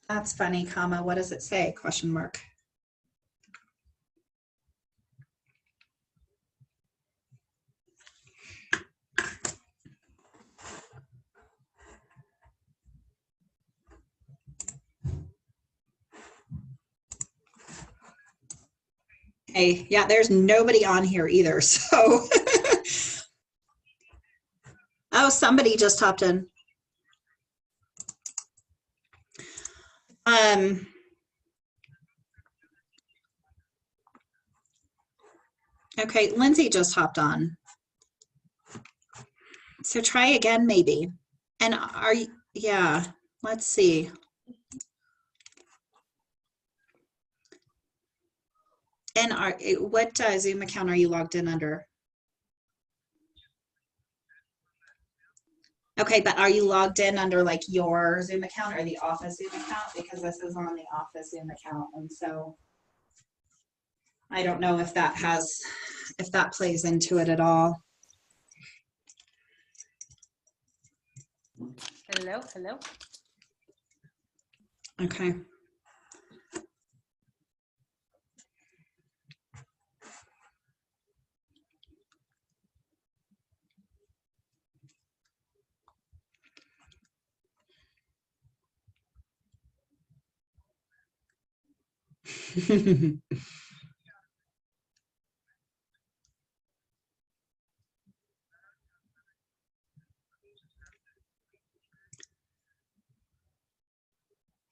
That's funny, comma, what does it say? Question mark. Hey, yeah, there's nobody on here either, so. Oh, somebody just hopped in. Okay, Lindsay just hopped on. So try again, maybe. And are you, yeah, let's see. And what Zoom account are you logged in under? Okay, but are you logged in under like your Zoom account or the office Zoom account? Because this is on the office Zoom account. And so I don't know if that plays into it at all. Hello, hello. Okay.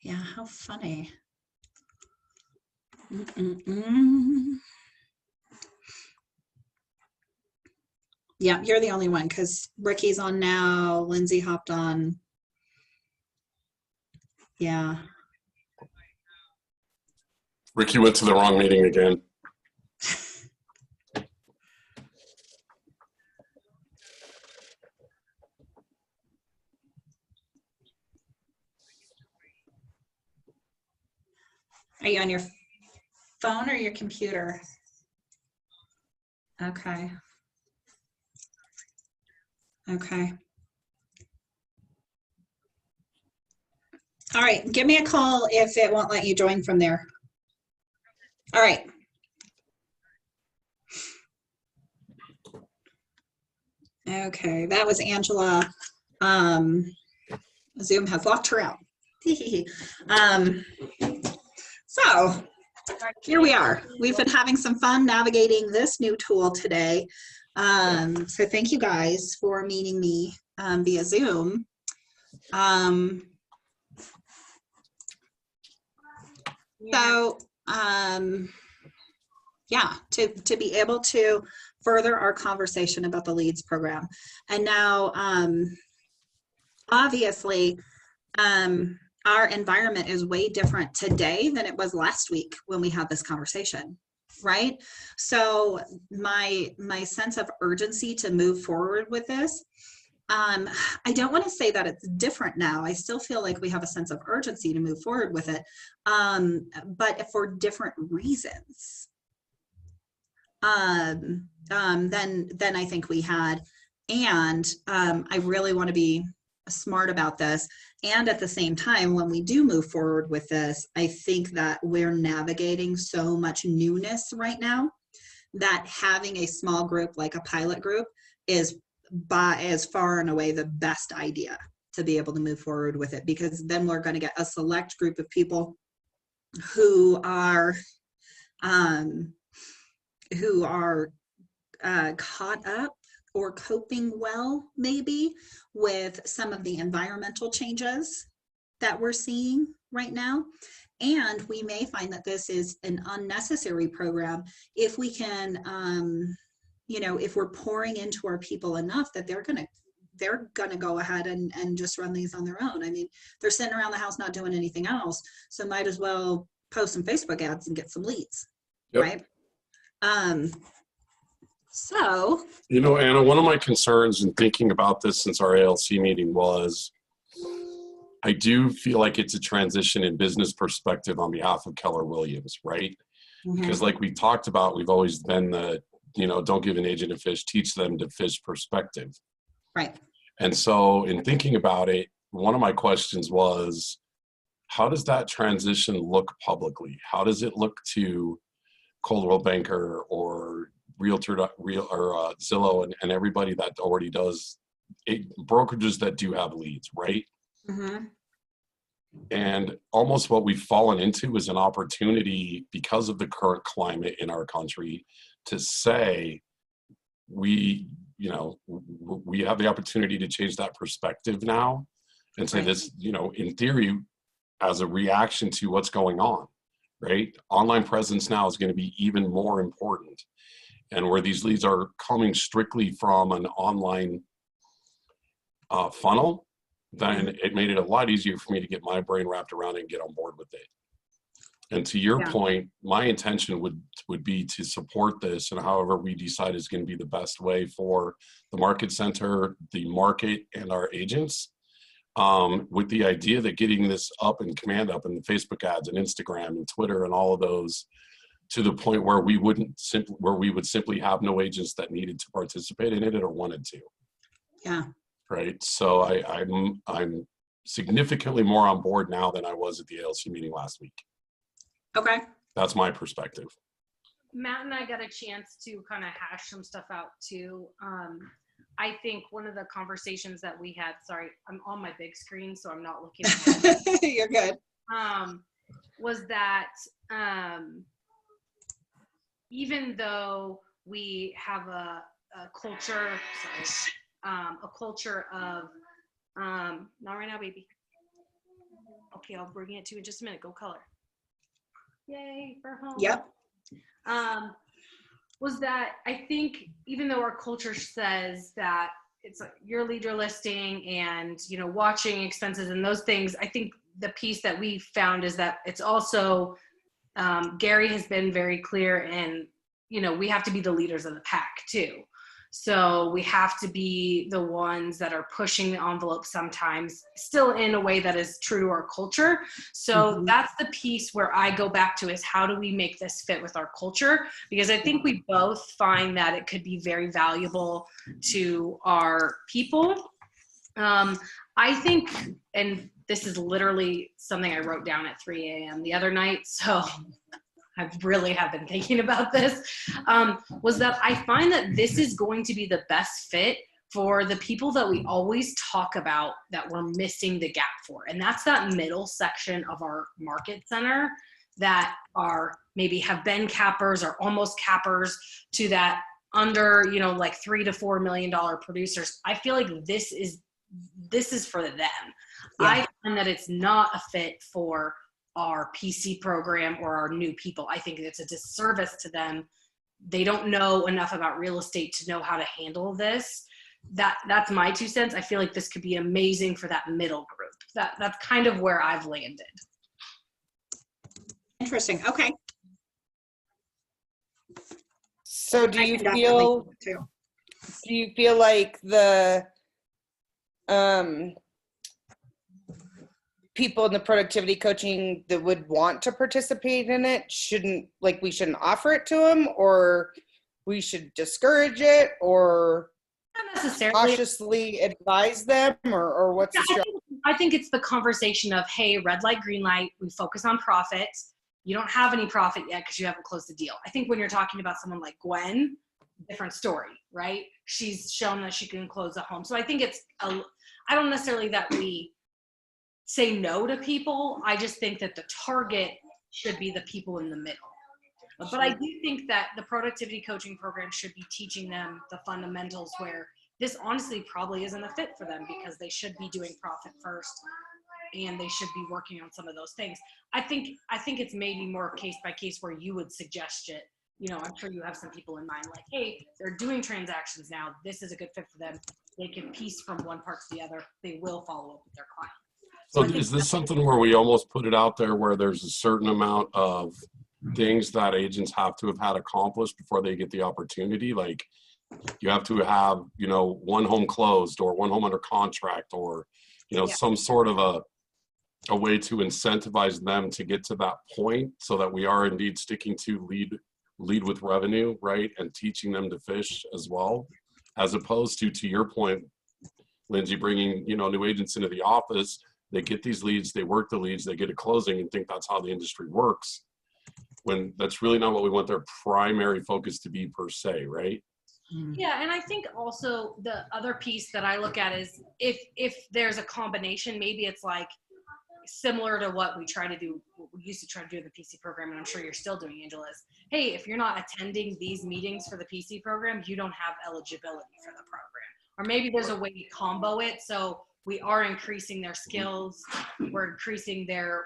Yeah, how funny. Yeah, you're the only one because Ricky's on now. Lindsay hopped on. Yeah. Ricky went to the wrong meeting again. Are you on your phone or your computer? Okay. Okay. All right, give me a call if it won't let you join from there. All right. Okay, that was Angela. Zoom has locked her out. So here we are. We've been having some fun navigating this new tool today. So thank you guys for meeting me via Zoom. Yeah, to be able to further our conversation about the LEADS program. And now, obviously, our environment is way different today than it was last week when we had this conversation, right? So my sense of urgency to move forward with this, I don't want to say that it's different now. I still feel like we have a sense of urgency to move forward with it, but for different reasons than I think we had. And I really want to be smart about this. And at the same time, when we do move forward with this, I think that we're navigating so much newness right now that having a small group like a pilot group is far and away the best idea to be able to move forward with it, because then we're going to get a select group of people who are caught up or coping well, maybe, with some of the environmental changes that we're seeing right now. And we may find that this is an unnecessary program if we can, if we're pouring into our people enough that they're gonna go ahead and just run these on their own. I mean, they're sitting around the house not doing anything else, so might as well post some Facebook ads and get some leads, Yep. right? So, Anna, one of my concerns in thinking about this since our ALC meeting was I do feel like it's a transition in business perspective on behalf of Keller Williams, right? Because like we talked about, we've always been the, don't give an agent a fish, teach them to fish perspective. right. And so in thinking about it, one of my questions was, how does that transition look publicly? How does it look to Coldwell Banker or Realtor or Zillow and everybody that already does brokerages that do have leads, right? And almost what we've fallen into is an opportunity because of the current climate in our country to say we have the opportunity to change that perspective now and say this, in theory, as a reaction to what's going on, right? Online presence now is going to be even more important. And where these leads are coming strictly from an online funnel, then it made it a lot easier for me to get my brain wrapped around it and get on board with it. And to your point, my intention would be to support this, and however we decide is going to be the best way for the market center, the market, and our agents, with the idea that getting this up and command up in the Facebook ads and Instagram and Twitter and all of those to the point where we would simply have no agents that needed to participate in it or wanted to. Yeah. Right. So I'm significantly more on board now than I was at the ALC meeting last week. Okay. That's my perspective. Matt and I got a chance to kind of hash some stuff out too. I think one of the conversations that we had, sorry, I'm on my big screen, so I'm not looking at it. You're good. Was that even though we have a culture, a culture of, not right now, baby. Okay, I'll bring it to you in just a minute. Go color. Yay for home. Yep. Was that I think even though our culture says that it's your lead, your listing, and watching expenses and those things, I think the piece that we found is that it's also Gary has been very clear, and we have to be the leaders of the pack too. So we have to be the ones that are pushing the envelope sometimes, still in a way that is true to our culture. So that's the piece where I go back to is how do we make this fit with our culture? Because I think we both find that it could be very valuable to our people. I think, and this is literally something I wrote down at 3 a.m. the other night, so I really have been thinking about this, was that I find that this is going to be the best fit for the people that we always talk about that we're missing the gap for. And that's that middle section of our market center that are maybe have been cappers or almost cappers to that under, like $3 to $4 million producers. I feel like this is for them. Yeah. I find that it's not a fit for our PC program or our new people. I think it's a disservice to them. They don't know enough about real estate to know how to handle this. That's my 2 cents. I feel like this could be amazing for that middle group. That's kind of where I've landed. Interesting. Okay. So do you feel like the people in the productivity coaching that would want to participate in it we shouldn't offer it to them, or we should discourage it, or not necessarily cautiously advise them, or what's the strategy? I think it's the conversation of, hey, red light, green light, we focus on profit. You don't have any profit yet because you haven't closed the deal. I think when you're talking about someone like Gwen, different story, right? She's shown that she can close a home. So I think I don't necessarily that we say no to people. I just think that the target should be the people in the middle. But I do think that the productivity coaching program should be teaching them the fundamentals where this honestly probably isn't a fit for them because they should be doing profit first and they should be working on some of those things. I think it's maybe more case by case where you would suggest it. You know, I'm sure you have some people in mind like, hey, they're doing transactions now. This is a good fit for them. They can piece from one part to the other. They will follow up with their client. So I think is this something where we almost put it out there where there's a certain amount of things that agents have to have had accomplished before they get the opportunity? Like you have to have, you know, one home closed or one home under contract or, you know, Yeah. some sort of a way to incentivize them to get to that point so that we are indeed sticking to lead with revenue, right? And teaching them to fish as well, as opposed to your point, Lindsay, bringing, you know, new agents into the office, they get these leads, they work the leads, they get a closing and think that's how the industry works, when that's really not what we want their primary focus to be per se, right? Yeah, and I think also the other piece that I look at is if there's a combination, maybe it's like similar to what we used to try to do in the PC program, and I'm sure you're still doing, Angela, is, hey, if you're not attending these meetings for the PC program, you don't have eligibility for the program. Or maybe there's a way to combo it so we are increasing their skills, we're increasing their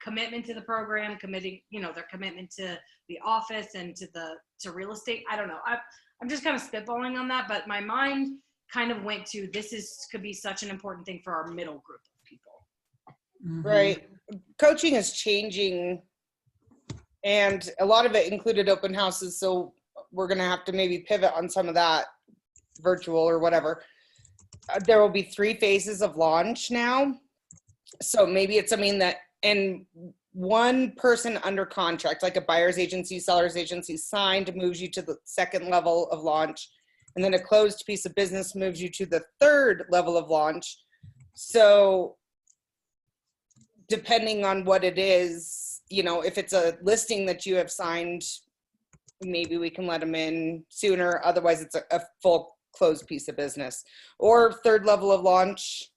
commitment to the program, their commitment to the office and to real estate. I don't know. I'm just kind of spitballing on that, but my mind kind of went to could be such an important thing for our middle group of people. Right. Coaching is changing, and a lot of it included open houses. So we're going to have to maybe pivot on some of that, virtual or whatever. There will be 3 phases of launch now. So maybe it's something that, and one person under contract, like a buyer's agency, seller's agency signed, moves you to the 2nd level of launch. And then a closed piece of business moves you to the 3rd level of launch. So depending on what it is, you know, if it's a listing that you have signed, maybe we can let them in sooner. Otherwise, it's a full closed piece of business. Or 3rd level of launch,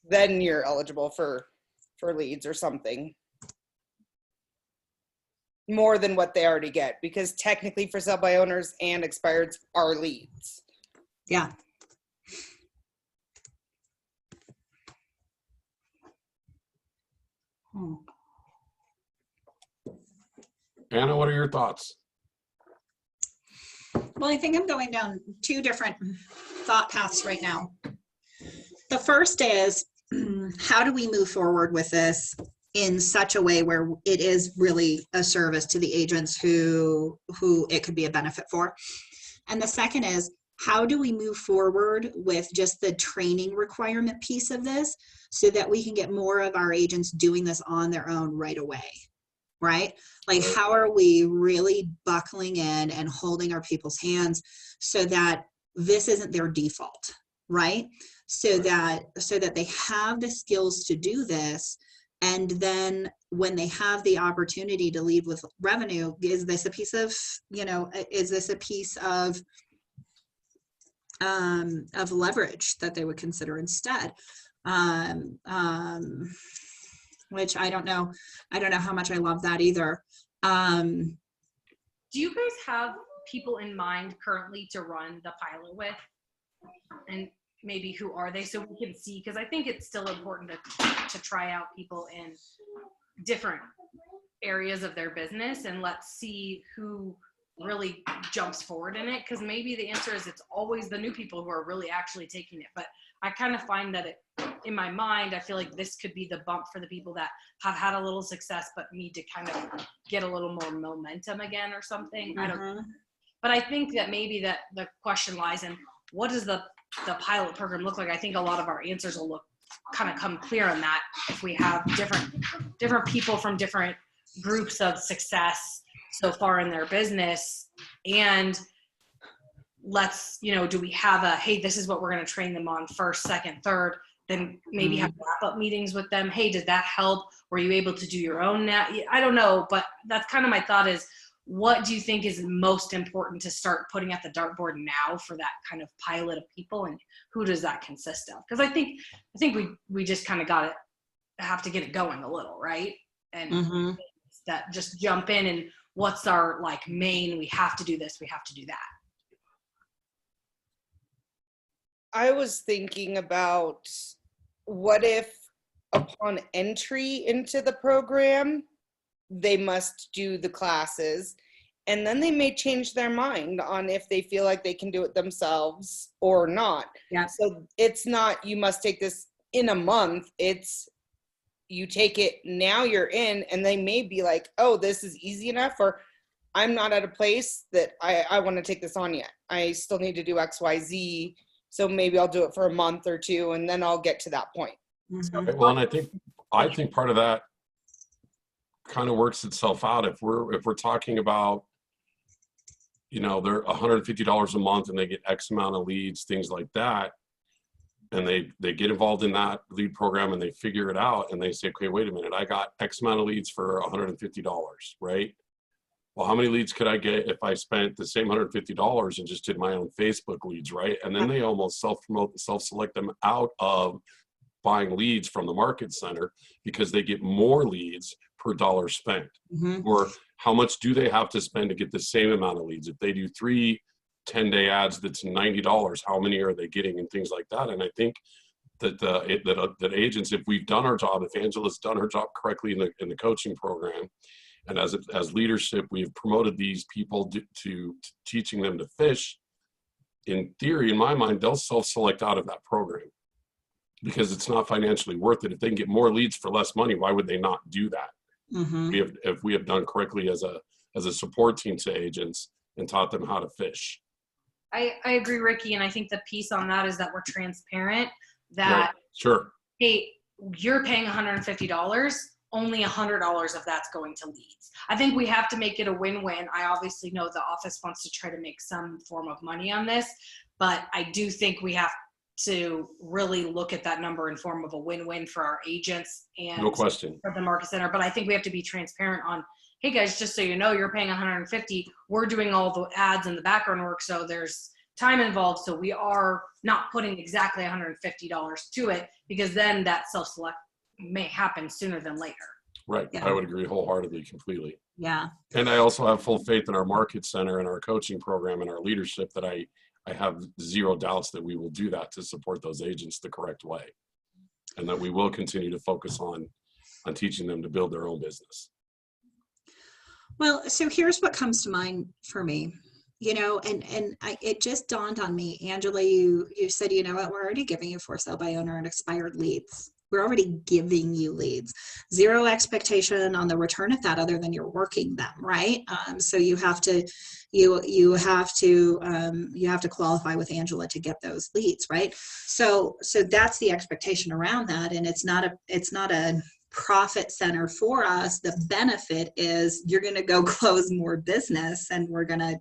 then you're eligible for leads or something. More than what they already get, because technically for sell by owners and expireds are leads. Yeah. Anna, what are your thoughts? Well, I think I'm going down 2 different thought paths right now. The first is, how do we move forward with this in such a way where it is really a service to the agents who it could be a benefit for? And the second is, how do we move forward with just the training requirement piece of this so that we can get more of our agents doing this on their own right away? Right? Like, how are we really buckling in and holding our people's hands so that this isn't their default, right? So that they have the skills to do this. And then when they have the opportunity to lead with revenue, is this a piece of leverage that they would consider instead? Which I don't know how much I love that either. Do you guys have people in mind currently to run the pilot with? And maybe who are they, so we can see, because I think it's still important to try out people in different areas of their business, and let's see who really jumps forward in it, because maybe the answer is it's always the new people who are really actually taking it. But I kind of find that in my mind, I feel like this could be the bump for the people that have had a little success but need to kind of get a little more momentum again or something. I don't know. But I think that maybe that the question lies in, what does the pilot program look like? I think a lot of our answers will come clear on that if we have different people from different groups of success so far in their business. And let's, do we have hey, this is what we're going to train them on first, second, third, then maybe have wrap up meetings with them. Hey, did that help? Were you able to do your own now? I don't know, but that's kind of my thought is, what do you think is most important to start putting at the dartboard now for that kind of pilot of people, and who does that consist of? Because I think we just kind of have to get it going a little, right? And that just jump in and what's our like main, we have to do this, we have to do that. I was thinking about what if upon entry into the program, they must do the classes, and then they may change their mind on if they feel like they can do it themselves or not. Yeah. So it's not, you must take this in a month. It's, you take it now you're in, and they may be like, oh, this is easy enough, or I'm not at a place that I want to take this on yet. I still need to do X, Y, Z. So maybe I'll do it for a month or two, and then I'll get to that point. Mhm. Well, and I think part of that kind of works itself out. If we're talking about, you know, they're $150 a month and they get X amount of leads, things like that, and they get involved in that lead program and they figure it out and they say, okay, wait a minute, I got X amount of leads for $150, right? Well, how many leads could I get if I spent the same $150 and just did my own Facebook leads, right? And then they almost self-promote and self-select them out of buying leads from the market center because they get more leads per dollar spent. Mhm. Or how much do they have to spend to get the same amount of leads? If they do 3 10-day ads, that's $90, how many are they getting and things like that? And I think that that agents, if we've done our job, if Angela's done her job correctly in the coaching program, and as leadership, we've promoted these people to teaching them to fish. In theory, in my mind, they'll self-select out of that program because it's not financially worth it. If they can get more leads for less money, why would they not do that? Mhm. If we have done correctly as a support team to agents and taught them how to fish. I agree, Ricky, and I think the piece on that is that we're transparent, that, Right. Sure. hey, you're paying $150, only $100 of that's going to leads. I think we have to make it a win-win. I obviously know the office wants to try to make some form of money on this, but I do think we have to really look at that number in form of a win-win for our agents and No question. for the market center. But I think we have to be transparent on, hey guys, just so you know, you're paying $150. We're doing all the ads and the background work, so there's time involved. So we are not putting exactly $150 to it, because then that self-select may happen sooner than later. Right. Yeah. I would agree wholeheartedly, completely. Yeah. And I also have full faith in our market center and our coaching program and our leadership that I have zero doubts that we will do that to support those agents the correct way. And that we will continue to focus on teaching them to build their own business. Well, so here's what comes to mind for me, you know, and it just dawned on me, Angela, you said, you know what, we're already giving you for sale by owner and expired leads. We're already giving you leads. Zero expectation on the return of that other than you're working them, right? So you have to qualify with Angela to get those leads, right? So that's the expectation around that, and it's not a profit center for us. The benefit is you're going to go close more business, and we're going to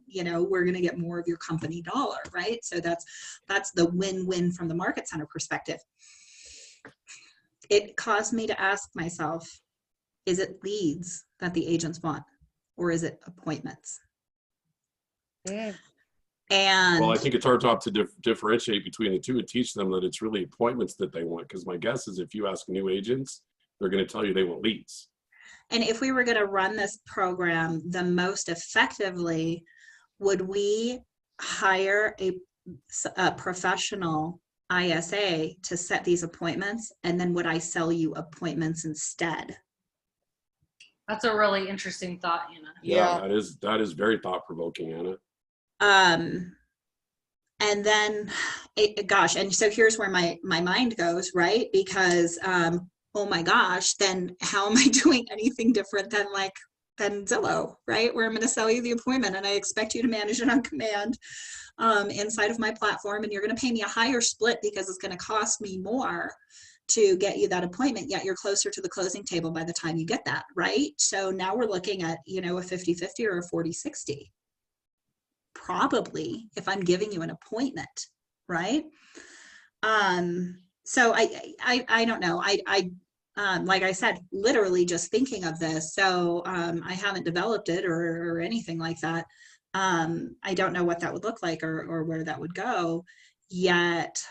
get more of your company dollar, right? So that's the win-win from the market center perspective. It caused me to ask myself, is it leads that the agents want, or is it appointments? Mm. And Well, I think it's our job to differentiate between the two and teach them that it's really appointments that they want. Because my guess is if you ask new agents, they're going to tell you they want leads. And if we were going to run this program the most effectively, would we hire a professional ISA to set these appointments? And then would I sell you appointments instead? That's a really interesting thought, Anna. Yeah. That is very thought-provoking, Anna. And then, gosh, and so here's where my mind goes, right? Because, oh my gosh, then how am I doing anything different than Zillow, right? Where I'm going to sell you the appointment and I expect you to manage it on command inside of my platform, and you're going to pay me a higher split because it's going to cost me more to get you that appointment, yet you're closer to the closing table by the time you get that, right? So now we're looking at, a 50-50 or a 40-60. Probably, if I'm giving you an appointment, right? So I don't know. I like I said, literally just thinking of this. So I haven't developed it or anything like that. I don't know what that would look like or where that would go yet.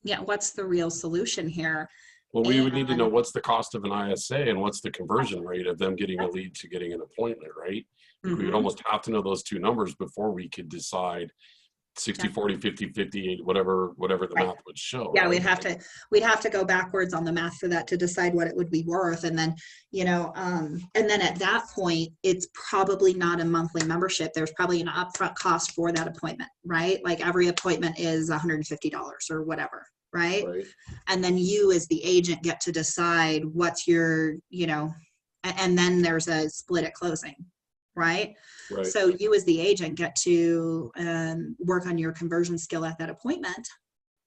Yeah, what's the real solution here? Well, we would need to know And- what's the cost of an ISA and what's the conversion rate of them getting a lead to getting an appointment, right? We would Mhm. almost have to know those two numbers before we could decide 60, 40, 50, 50, whatever the Right. math would show. Yeah, right? we'd have to go backwards on the math for that to decide what it would be worth. And then, and then at that point, it's probably not a monthly membership. There's probably an upfront cost for that appointment, right? Like every appointment is $150 or whatever, right? Right. And then you as the agent get to decide what's your, and then there's a split at closing, right? Right. So you as the agent get to work on your conversion skill at that appointment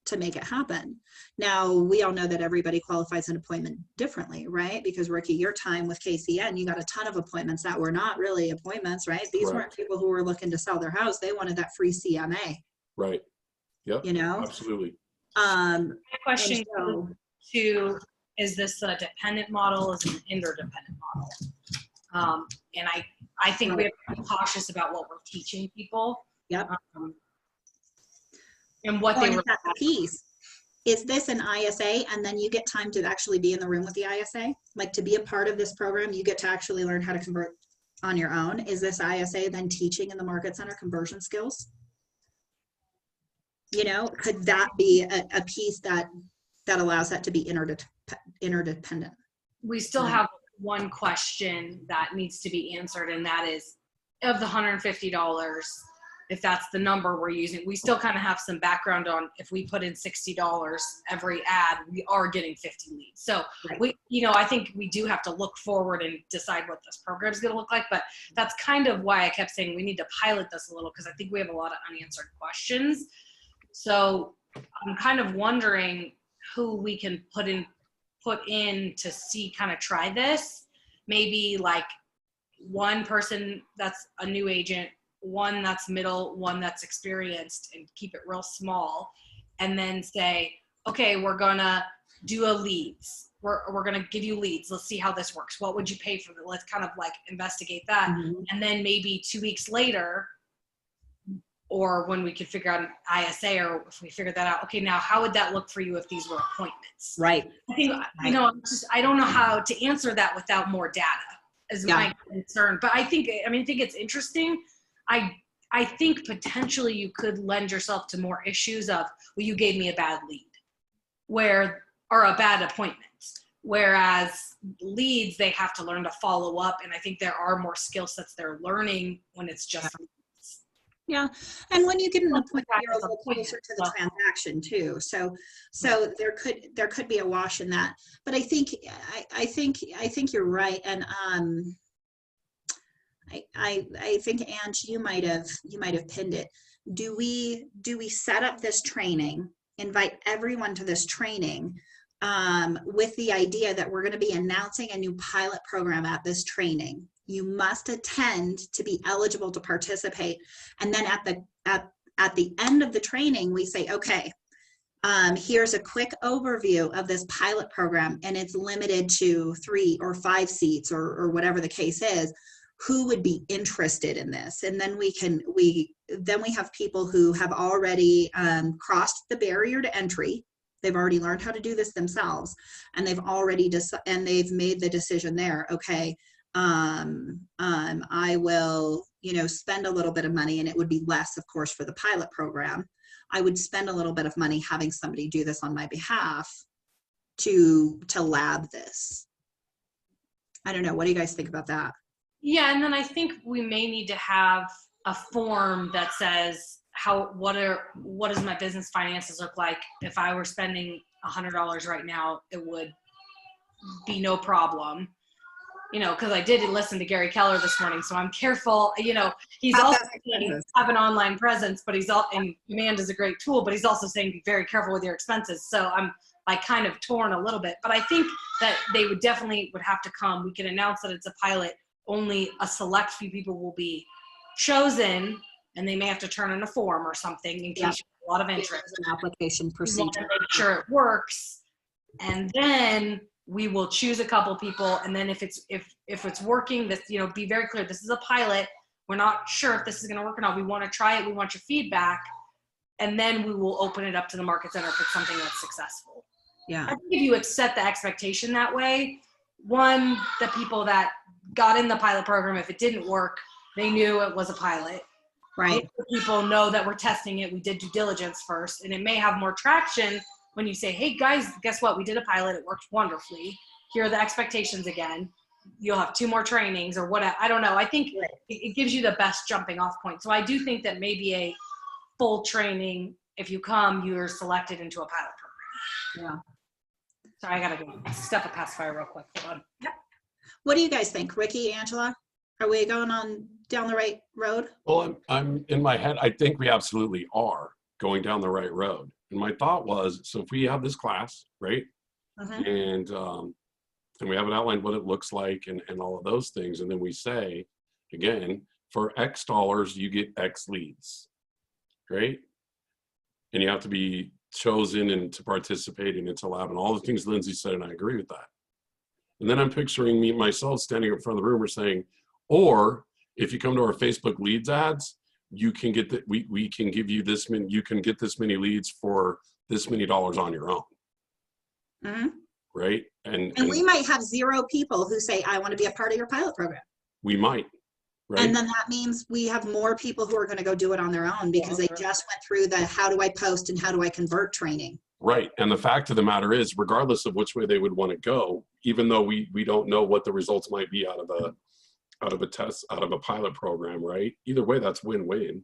to make it happen. Now, we all know that everybody qualifies an appointment differently, right? Because Ricky, your time with KCN, you got a ton of appointments that were not really appointments, right? These weren't Correct. people who were looking to sell their house. They wanted that free CMA, Right. Yep. Absolutely. My question And so- to, is this a dependent model? Is it an interdependent model? And I think we have to be cautious about what we're teaching people. Yep. And what Well, they and were. that's the piece. Is this an ISA and then you get time to actually be in the room with the ISA? Like to be a part of this program, you get to actually learn how to convert on your own. Is this ISA then teaching in the market center conversion skills? Could that be a piece that allows that to be interdependent? We still have one question that needs to be answered, and that is, of the $150, if that's the number we're using, we still kind of have some background on if we put in $60 every ad, we are getting 50 leads. So Right. I think we do have to look forward and decide what this program is going to look like. But that's kind of why I kept saying we need to pilot this a little, because I think we have a lot of unanswered questions. So I'm kind of wondering who we can put in to see, kind of try this. Maybe like one person that's a new agent, one that's middle, one that's experienced, and keep it real small. And then say, okay, we're gonna do a leads. We're gonna give you leads. Let's see how this works. What would you pay for it? Let's kind of like investigate that. Mhm. And then maybe 2 weeks later, or when we could figure out an ISA, or if we figure that out, okay, now how would that look for you if these were appointments? Right. I think, I don't know how to answer that without more data is my concern. But I think it's interesting. I think potentially you could lend yourself to more issues of, well, you gave me a bad lead or a bad appointment. Whereas leads, they have to learn to follow up. And I think there are more skill sets they're learning when it's just leads. Yeah, and when you get an appointment, Back you're a as little closer to the appointment, transaction too. So there could be a wash in that. But I think you're right, and I think, Ange, you might have pinned it. Do we set up this training, invite everyone to this training, with the idea that we're going to be announcing a new pilot program at this training? You must attend to be eligible to participate. And then at the end of the training, we say, okay, here's a quick overview of this pilot program, and it's limited to 3 or 5 seats or whatever the case is. Who would be interested in this? And then we have people who have already crossed the barrier to entry. They've already learned how to do this themselves, and they've made the decision there. Okay, I will, spend a little bit of money, and it would be less, of course, for the pilot program. I would spend a little bit of money having somebody do this on my behalf to lab this. I don't know. What do you guys think about that? Yeah, and then I think we may need to have a form that says what does my business finances look like? If I were spending $100 right now, it would be no problem. Because I did listen to Gary Keller this morning, so I'm careful. He's also saying have an online presence, but and Command is a great tool, but he's also saying be very careful with your expenses. So I'm kind of torn a little bit, but I think that they would have to come. We can announce that it's a pilot. Only a select few people will be chosen, and they may have to turn in a form or something in case you have a lot of interest. An application We procedure. want to make sure it works, and then we will choose a couple people. And then if it's working, this be very clear. This is a pilot. We're not sure if this is going to work or not. We want to try it. We want your feedback, and then we will open it up to the market center if it's something that's successful. Yeah. I think if you would set the expectation that way, one, the people that got in the pilot program, if it didn't work, they knew it was a pilot. Right. People know that we're testing it. We did due diligence first, and it may have more traction when you say, hey guys, guess what? We did a pilot. It worked wonderfully. Here are the expectations again. You'll have 2 more trainings or whatever. I don't know. I think it gives you the best jumping off point. So I do think that maybe a full training, if you come, you're selected into a pilot program. Yeah. Sorry, I gotta go step a pacifier real quick. Hold on. Yep. What do you guys think? Ricky, Angela, are we going on down the right road? Well, I'm in my head, I think we absolutely are going down the right road. And my thought was, so if we have this class, right? Mhm. And we haven't outlined what it looks like and all of those things. And then we say, again, for X dollars, you get X leads, right? And you have to be chosen and to participate and it's allowed and all the things Lindsay said, and I agree with that. And then I'm picturing myself standing in front of the room or saying, or if you come to our Facebook leads ads, you can get that we can give you this many, you can get this many leads for this many dollars on your own. Mhm. Right? And we might have 0 people who say, I want to be a part of your pilot program. we might, right? And then that means we have more people who are going to go do it on their own because they just went through the how do I post and how do I convert training. Right. And the fact of the matter is, regardless of which way they would want to go, even though we don't know what the results might be out of a test, out of a pilot program, right? Either way, that's win-win.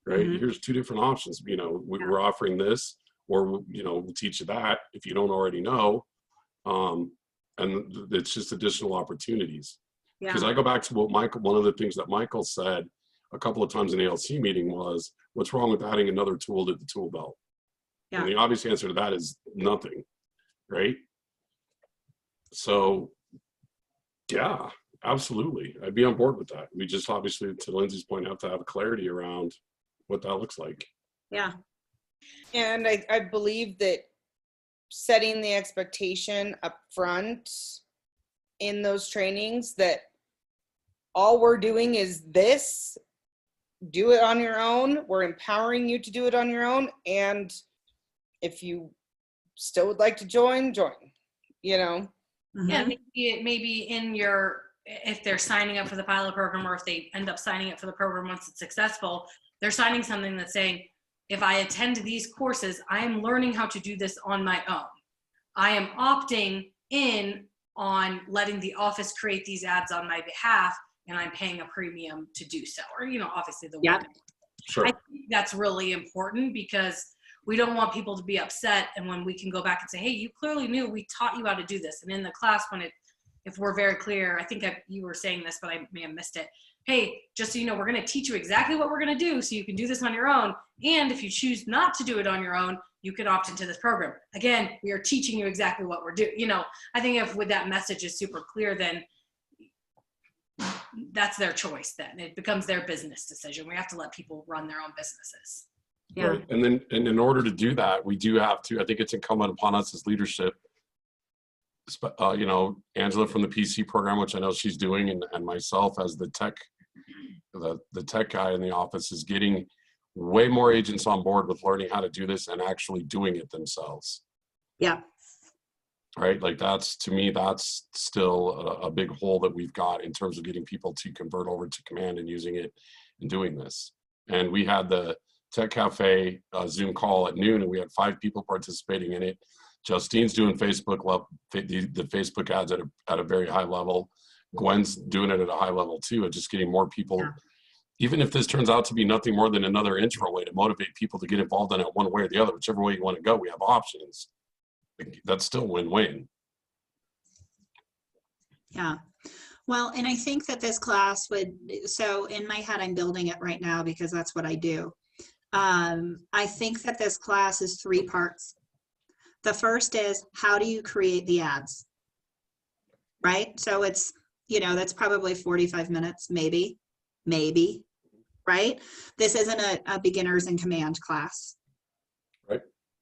Right? Mhm. Here's 2 different options. You know, we're offering this, or you know, we'll teach you that if you don't already know. And it's just additional opportunities. Because Yeah. I go back to what one of the things that Michael said a couple of times in the ALC meeting was, what's wrong with adding another tool to the tool belt? Yeah. And the obvious answer to that is nothing, right? So, yeah, absolutely. I'd be on board with that. We just obviously, to Lindsay's point, have to have clarity around what that looks like. Yeah. And I believe that setting the expectation up front in those trainings that all we're doing is this, do it on your own. We're empowering you to do it on your own. And if you still would like to join, you know? Yeah, Mhm. maybe in if they're signing up for the pilot program or if they end up signing up for the program once it's successful, they're signing something that's saying, if I attend these courses, I am learning how to do this on my own. I am opting in on letting the office create these ads on my behalf, and I'm paying a premium to do so. Or, you know, obviously the Yep. Sure. I think that's really important because we don't want people to be upset. And when we can go back and say, hey, you clearly knew we taught you how to do this. And in the class, if we're very clear, I think you were saying this, but I may have missed it. Hey, just so you know, we're going to teach you exactly what we're going to do so you can do this on your own. And if you choose not to do it on your own, you can opt into this program. Again, we are teaching you exactly what we're doing. You know, I think if with that message is super clear, then that's their choice. Then it becomes their business decision. We have to let people run their own businesses. Yeah. Right. And then, and in order to do that, we do have to, I think it's incumbent upon us as leadership, you know, Angela from the PC program, which I know she's doing, and myself as the tech guy in the office, is getting way more agents on board with learning how to do this and actually doing it themselves. Yeah. Right. Like that's, to me, that's still a big hole that we've got in terms of getting people to convert over to Command and using it and doing this. And we had the Tech Cafe Zoom call at noon, and we had 5 people participating in it. Justine's doing Facebook the Facebook ads at a very high level. Gwen's doing it at a high level too, and just getting more people. Yeah. Even if this turns out to be nothing more than another intro way to motivate people to get involved in it one way or the other, whichever way you want to go, we have options. That's still win-win. Yeah. Well, and I think that this class would, so in my head, I'm building it right now because that's what I do. I think that this class is 3 parts. The first is, how do you create the ads? Right? So it's, you know, that's probably 45 minutes, maybe, right? This isn't a beginners in Command class.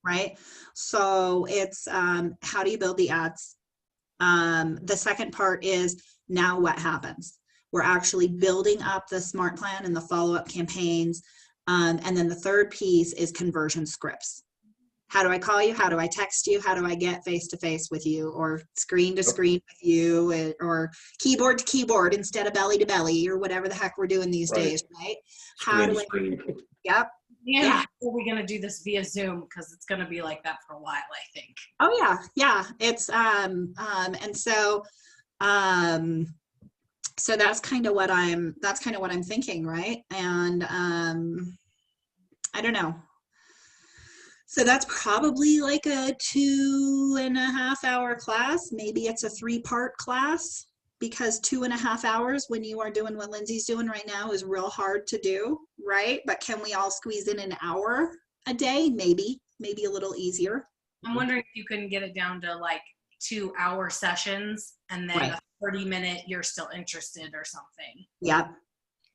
Right? So it's, how do you build the ads? The second part is, now what happens? We're actually building up the smart plan and the follow-up campaigns. And then the third piece is conversion scripts. How do I call you? How do I text you? How do I get face to face with you, or screen to screen with you, or keyboard to keyboard instead of belly to belly, or whatever the heck we're doing these Right. days, right? How do I, yep. Yeah. Are we gonna do this via Zoom? Because it's gonna be like that for a while, I think. Oh yeah, yeah. It's and so so that's kind of what I'm thinking, right? And I don't know. So that's probably like a 2.5 hour class. Maybe it's a 3-part class, because 2.5 hours when you are doing what Lindsay's doing right now is real hard to do, right? But can we all squeeze in an hour a day? Maybe a little easier. I'm wondering if you can get it down to like 2-hour sessions and then Right. a 30-minute you're still interested or something. Yep.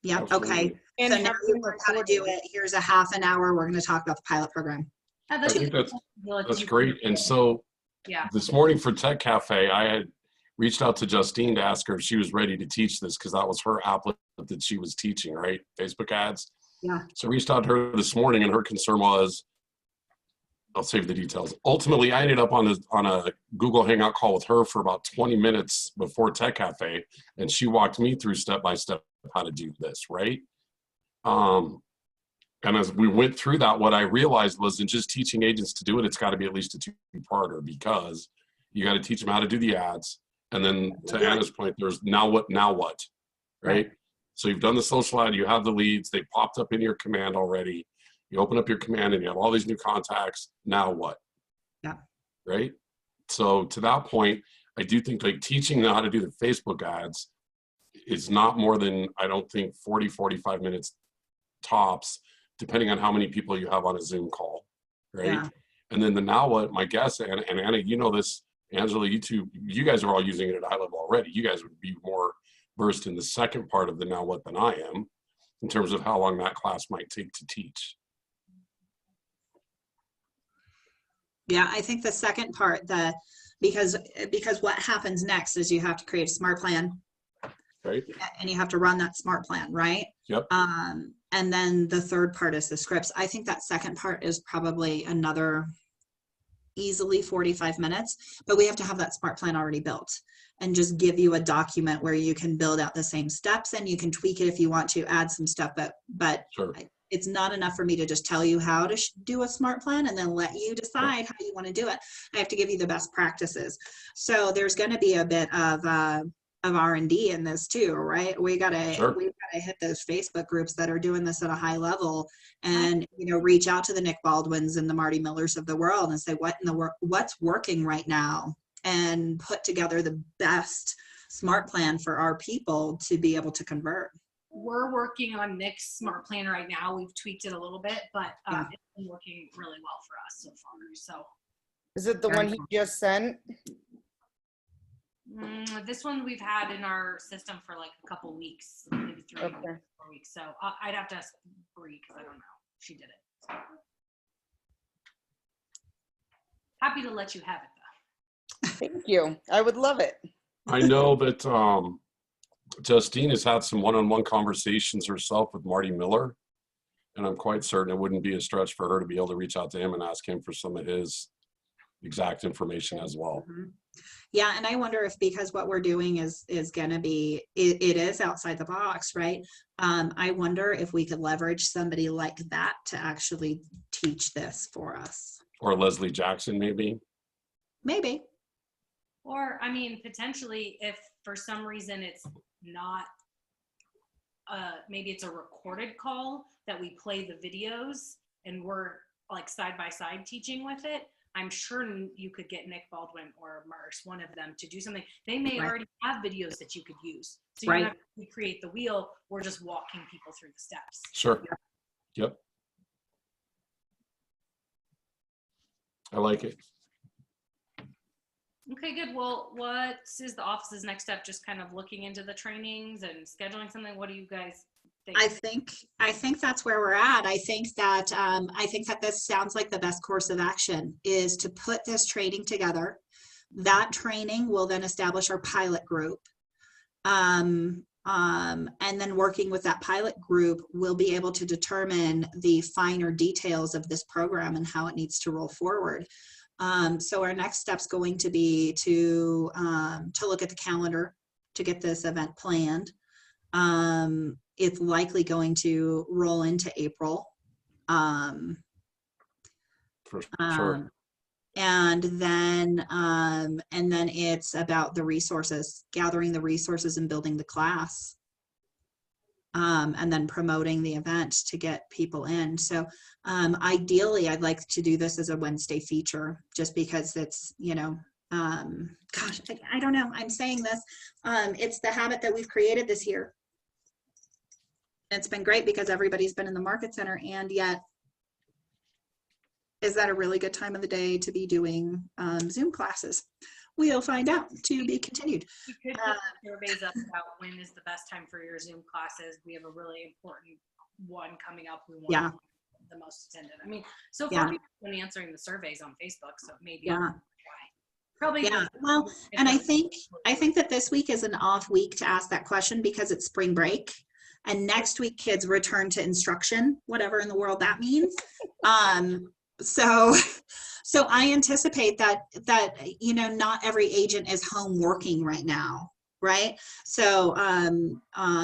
Yep. Absolutely. Okay. And So now have you them learn how to do recorded. it. Here's a half an hour. We're going to talk about the pilot program. Yeah, I think that's great. And so Yeah. this morning for Tech Cafe, I had reached out to Justine to ask her if she was ready to teach this, because that was her applet that she was teaching, right? Facebook ads. Yeah. So I reached out to her this morning, and her concern was, I'll save the details. Ultimately, I ended up on a Google Hangout call with her for about 20 minutes before Tech Cafe, and she walked me through step by step how to do this, right? And as we went through that, what I realized was in just teaching agents to do it, it's got to be at least a 2-parter, because you got to teach them how to do the ads. And then to Anna's point, there's now what, right? So you've done the social ad, you have the leads, they popped up in your command already. You open up your command and you have all these new contacts. Now what? Yeah. Right? So to that point, I do think like teaching them how to do the Facebook ads is not more than, I don't think 40, 45 minutes tops, depending on how many people you have on a Zoom call, right? Yeah. And then the now what, my guess, and Anna, you know this, Angela, you two, you guys are all using it at a high level already. You guys would be more versed in the second part of the now what than I am, in terms of how long that class might take to teach. Yeah, I think the second part, because what happens next is you have to create a smart plan, Right? and you have to run that smart plan, right? Yep. And then the third part is the scripts. I think that second part is probably another easily 45 minutes, but we have to have that smart plan already built and just give you a document where you can build out the same steps, and you can tweak it if you want to add some stuff, but Sure. it's not enough for me to just tell you how to do a smart plan and then let you decide how you want to do it. I have to give you the best practices. So there's going to be a bit of R&D in this too, right? We gotta hit those Facebook groups that are doing this at a high level, and reach out to the Nick Baldwins and the Marty Millers of the world and say what's working right now, and put together the best smart plan for our people to be able to convert. We're working on Nick's smart plan right now. We've tweaked it a little bit, but it's been working really well for us so far. So Is it the one he just sent? this one we've had in our system for like a couple weeks, maybe 3 or 4 weeks. So I'd have to ask Bree, because I don't know. She did it. So. Happy to let you have it though. Thank you. I would love it. I know that Justine has had some one-on-one conversations herself with Marty Miller, and I'm quite certain it wouldn't be a stretch for her to be able to reach out to him and ask him for some of his exact information as well. Mm-hmm. Yeah, and I wonder if, because what we're doing is going to be, it is outside the box, right? I wonder if we could leverage somebody like that to actually teach this for us. Or Leslie Jackson, maybe. Maybe. Or, I mean, potentially if for some reason it's not, maybe it's a recorded call that we play the videos and we're like side by side teaching with it. I'm sure you could get Nick Baldwin or Merce, one of them, to do something. They may already have videos that you could use. So you don't have to recreate the wheel. We're just walking people through the steps. Sure. Yep. I like it. Okay, good. Well, what is the office's next step? Just kind of looking into the trainings and scheduling something? What do you guys think? I think that's where we're at. I think that this sounds like the best course of action is to put this training together. That training will then establish our pilot group. And then working with that pilot group, we'll be able to determine the finer details of this program and how it needs to roll forward. So our next step's going to be to look at the calendar to get this event planned. It's likely going to roll into April. For sure. And then it's about the resources, gathering the resources and building the class. And then promoting the event to get people in. So ideally, I'd like to do this as a Wednesday feature, just because it's, gosh, I don't know, I'm saying this. It's the habit that we've created this year. It's been great because everybody's been in the market center, and yet, is that a really good time of the day to be doing Zoom classes? We'll find out, to be continued. We could put surveys up about when is the best time for your Zoom classes. We have a really important one coming up. We want the most attended. I mean, so far people have been answering the surveys on Facebook, so maybe probably. Yeah, well, and I think that this week is an off week to ask that question because it's spring break, and next week kids return to instruction, whatever in the world that means. So I anticipate that not every agent is home working right now, right? So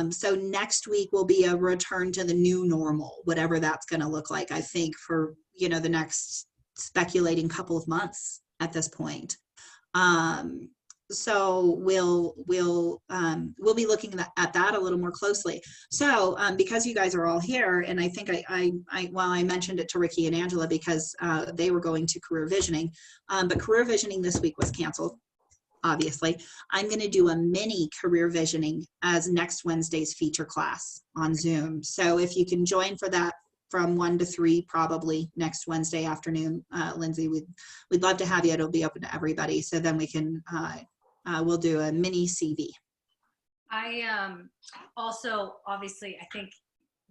so next week will be a return to the new normal, whatever that's going to look like, I think, for the next speculating couple of months at this point. So we'll be looking at that a little more closely. So because you guys are all here, and I think I mentioned it to Ricky and Angela because they were going to career visioning, but career visioning this week was canceled. Obviously, I'm going to do a mini career visioning as next Wednesday's feature class on Zoom. So if you can join for that from 1 to 3, probably next Wednesday afternoon, Lindsay, we'd love to have you. It'll be open to everybody. So then we can. We'll do a mini CV. I also, obviously, I think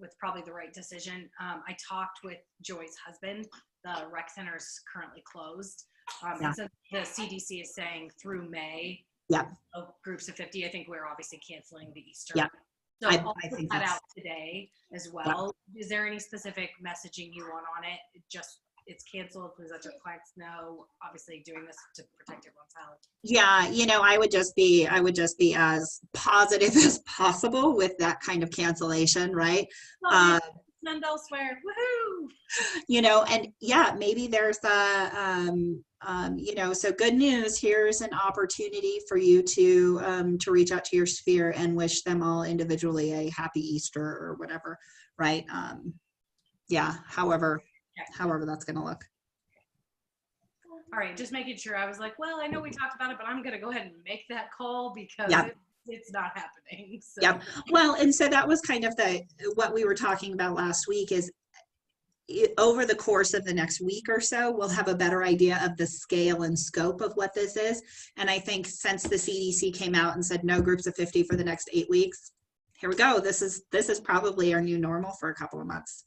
with probably the right decision, I talked with Joy's husband. The rec center is currently closed. And so the CDC is saying through May, groups of 50, I think we're obviously canceling the Easter. Yeah. So I'll I put think that out today as well. Is there any specific messaging you want on it? It's canceled. Please let your clients know. Obviously, doing this to protect everyone's health. Yeah, I would just be as positive as possible with that kind of cancellation, right? Send elsewhere. Woohoo! And maybe there's so good news. Here's an opportunity for you to reach out to your sphere and wish them all individually a happy Easter or whatever, right? However that's going to look. All right, just making sure. I was like, well, I know we talked about it, but I'm going to go ahead and make that call because it's not happening. So. Yep. Well, and so that was kind of what we were talking about last week is over the course of the next week or so, we'll have a better idea of the scale and scope of what this is. And I think since the CDC came out and said no groups of 50 for the next 8 weeks, here we go. This is probably our new normal for a couple of months.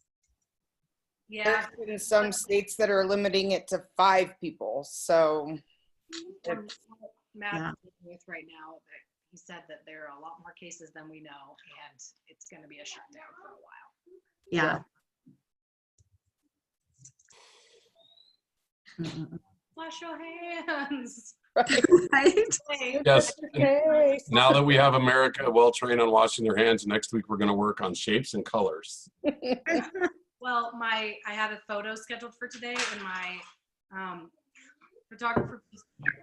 Yeah. There's in some states that are limiting it to 5 people. So Matt with right now, he said that there are a lot more cases than we know, and it's going to be a shutdown for a while. Yeah. Wash your hands. Right. Yes. Okay. Now that we have America well trained on washing their hands, next week we're going to work on shapes and colors. Well, I had a photo scheduled for today, and my photographer,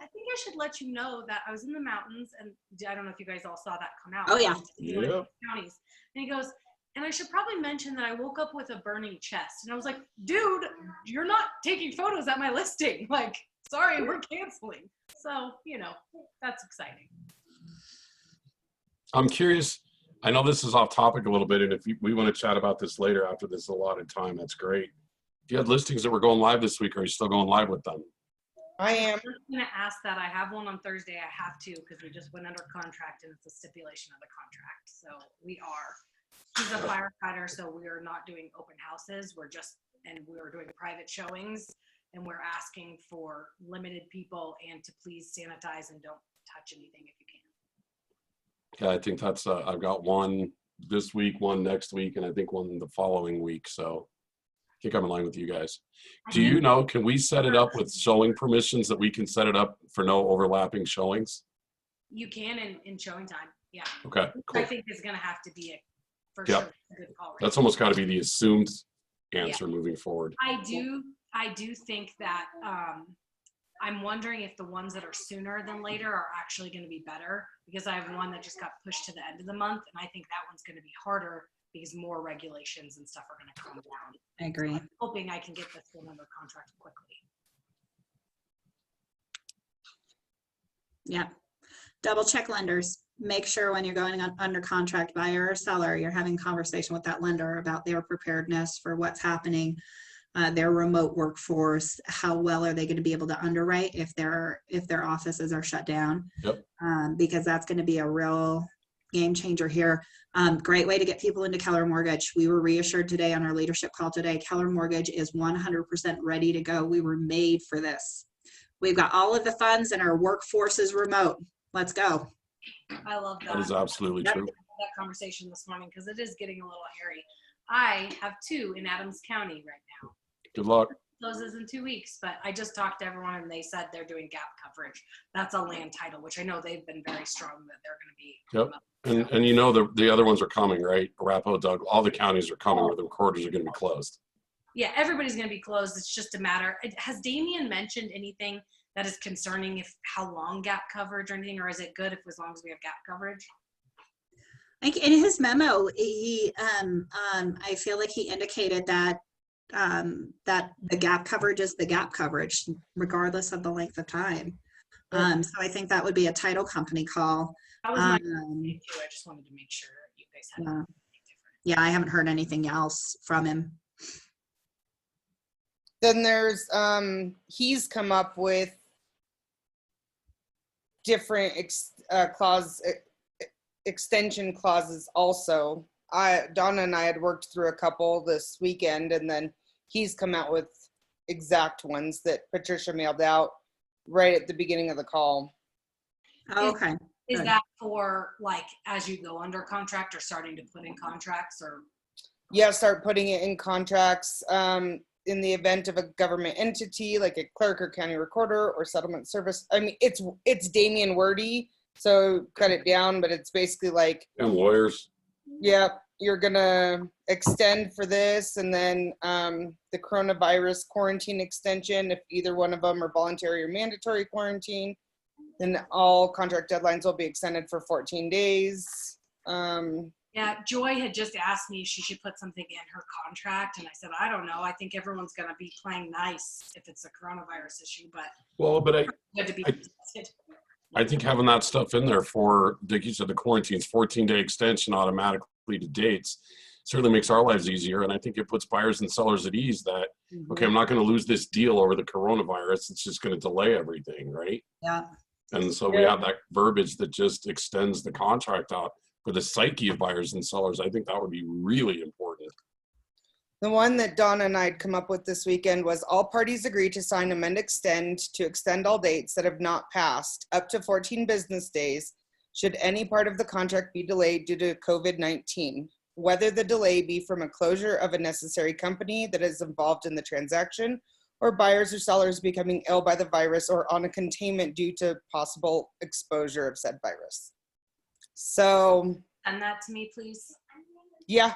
I think I should let you know that I was in the mountains, and I don't know if you guys all saw that come out. Oh, yeah. Yeah. Counties. And he goes, and I should probably mention that I woke up with a burning chest. And I was like, dude, you're not taking photos at my listing. Like, sorry, we're canceling. So, that's exciting. I'm curious. I know this is off topic a little bit, and if we want to chat about this later after this allotted time, that's great. If you had listings that were going live this week, are you still going live with them? I am. I'm going to ask that. I have one on Thursday. I have to because we just went under contract, and it's a stipulation of the contract. So we are. He's a firefighter, so we are not doing open houses. We're doing private showings, and we're asking for limited people and to please sanitize and don't touch anything if you can. Yeah, I think that's, I've got one this week, one next week, and I think one the following week. So I think I'm in line with you guys. Do you know, can we set it up with showing permissions that we can set it up for no overlapping showings? You can in showing time. Yeah. Okay, I cool. think it's going to have to be for Yep. sure a good call. That's almost got to be the assumed answer moving forward. I do think that I'm wondering if the ones that are sooner than later are actually going to be better, because I have one that just got pushed to the end of the month, and I think that one's going to be harder because more regulations and stuff are going to come down. I agree. I'm hoping I can get this one under contract quickly. Yeah. Double check lenders. Make sure when you're going on under contract, buyer or seller, you're having a conversation with that lender about their preparedness for what's happening, their remote workforce, how well are they going to be able to underwrite if their offices are shut down. Yep. Because that's going to be a real game changer here. Great way to get people into Keller Mortgage. We were reassured today on our leadership call today, Keller Mortgage is 100% ready to go. We were made for this. We've got all of the funds and our workforce is remote. Let's go. I love that. That is absolutely true. That conversation this morning, because it is getting a little hairy. I have 2 in Adams County right now. Good luck. Closes in 2 weeks, but I just talked to everyone and they said they're doing gap coverage. That's a land title, which I know they've been very strong that they're going to be. Yep. And you know the other ones are coming, right? Arapahoe, Doug, all the counties are coming where the quarters are going to be closed. Yeah, everybody's going to be closed. It's just a matter. Has Damien mentioned anything that is concerning, if how long gap coverage or anything, or is it good if as long as we have gap coverage? Like in his memo, he I feel like he indicated that that the gap coverage is the gap coverage, regardless of the length of time. So I think that would be a title company call. That was my too. I just wanted to make sure you guys had anything different. Yeah, I haven't heard anything else from him. Then there's he's come up with different extension clauses also. Donna and I had worked through a couple this weekend, and then he's come out with exact ones that Patricia mailed out right at the beginning of the call. Oh, okay. Is Good. that for like as you go under contract or starting to put in contracts, or? Yeah, start putting it in contracts. In the event of a government entity like a clerk or county recorder or settlement service. I mean, it's Damien wordy, so cut it down, but it's basically like, And lawyers. yeah, you're gonna extend for this, and then the coronavirus quarantine extension, if either one of them are voluntary or mandatory quarantine, then all contract deadlines will be extended for 14 days. Yeah, Joy had just asked me if she should put something in her contract, and I said, I don't know. I think everyone's going to be playing nice if it's a coronavirus issue, but Well, but good to be I- protected. I think having that stuff in there for, like you said, the quarantines, 14-day extension automatically to dates certainly makes our lives easier. And I think it puts buyers and sellers at ease that, okay, I'm not going to lose this deal over the coronavirus. It's just going to delay everything, right? Yeah. And so we have that verbiage that just extends the contract out for the psyche of buyers and sellers. I think that would be really important. The one that Donna and I had come up with this weekend was all parties agree to sign amend extend to extend all dates that have not passed up to 14 business days should any part of the contract be delayed due to COVID-19, whether the delay be from a closure of a necessary company that is involved in the transaction or buyers or sellers becoming ill by the virus or on a containment due to possible exposure of said virus. So, Send that to me, please. yeah.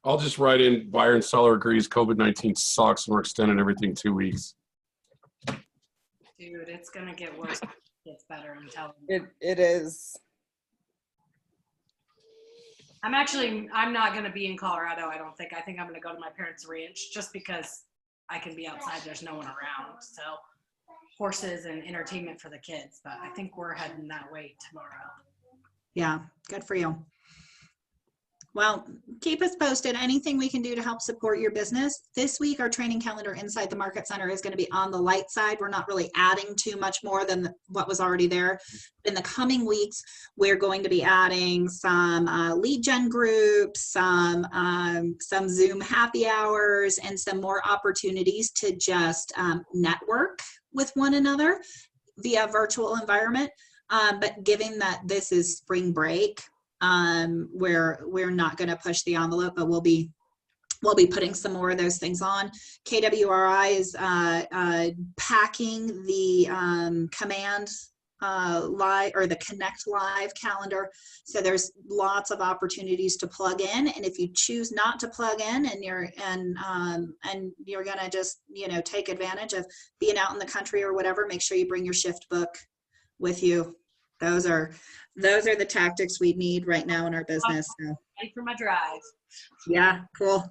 I'll just write in buyer and seller agrees COVID-19 sucks and we're extending everything 2 weeks. Dude, it's going to get worse. It gets better, I'm telling you. It is. I'm not going to be in Colorado, I don't think. I think I'm going to go to my parents' ranch just because I can be outside. There's no one around. So horses and entertainment for the kids. But I think we're heading that way tomorrow. Yeah, good for you. Well, keep us posted. Anything we can do to help support your business. This week, our training calendar inside the Market Center is going to be on the light side. We're not really adding too much more than what was already there. In the coming weeks, we're going to be adding some lead gen groups, some Zoom happy hours, and some more opportunities to just network with one another. via virtual environment. But given that this is spring break, we're not going to push the envelope, but we'll be putting some more of those things on. KWRI is packing the Command Live or the Connect Live calendar. So there's lots of opportunities to plug in. And if you choose not to plug in and you're gonna just, take advantage of being out in the country or whatever, make sure you bring your shift book with you. Those are the tactics we need right now in our business. So. Ready for my drive. Yeah, cool.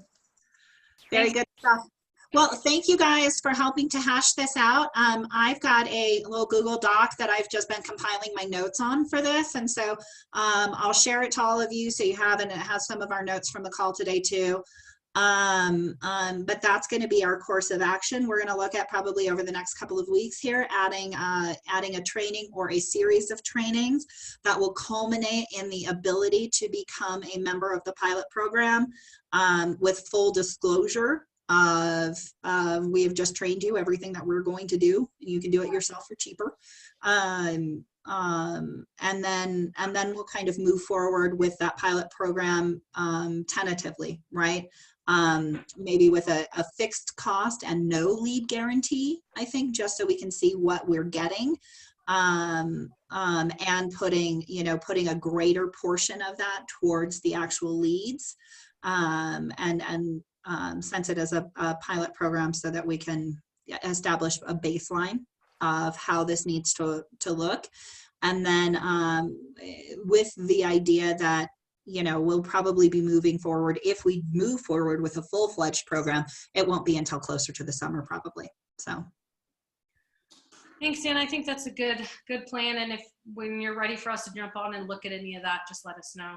Very good stuff. Well, thank you guys for helping to hash this out. I've got a little Google Doc that I've just been compiling my notes on for this. And so I'll share it to all of you so you have, and it has some of our notes from the call today too. But that's going to be our course of action. We're going to look at probably over the next couple of weeks here, adding a training or a series of trainings that will culminate in the ability to become a member of the pilot program with full disclosure of we have just trained you everything that we're going to do. You can do it yourself for cheaper. And then we'll kind of move forward with that pilot program tentatively, right? Maybe with a fixed cost and no lead guarantee, I think, just so we can see what we're getting, and putting a greater portion of that towards the actual leads, and sense it as a pilot program so that we can establish a baseline of how this needs to look. And then with the idea that, we'll probably be moving forward. If we move forward with a full-fledged program, it won't be until closer to the summer probably. So. Thanks, Dan. I think that's a good plan. And when you're ready for us to jump on and look at any of that, just let us know.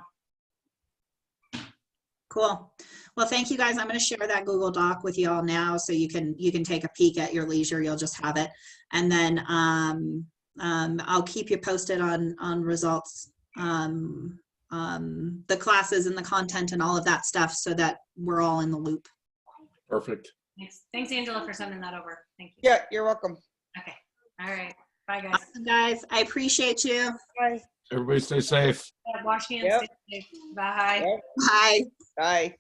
Cool. Well, thank you guys. I'm going to share that Google Doc with you all now so you can take a peek at your leisure. You'll just have it. And then I'll keep you posted on results, the classes and the content and all of that stuff so that we're all in the loop. Perfect. Thanks, Angela, for sending that over. Thank you. Yeah, you're welcome. Okay. All right. Bye, guys. Awesome, guys. I appreciate you. Bye. Everybody stay safe. Wash hands. Yep. Stay safe. Bye. Yep. Bye. Bye.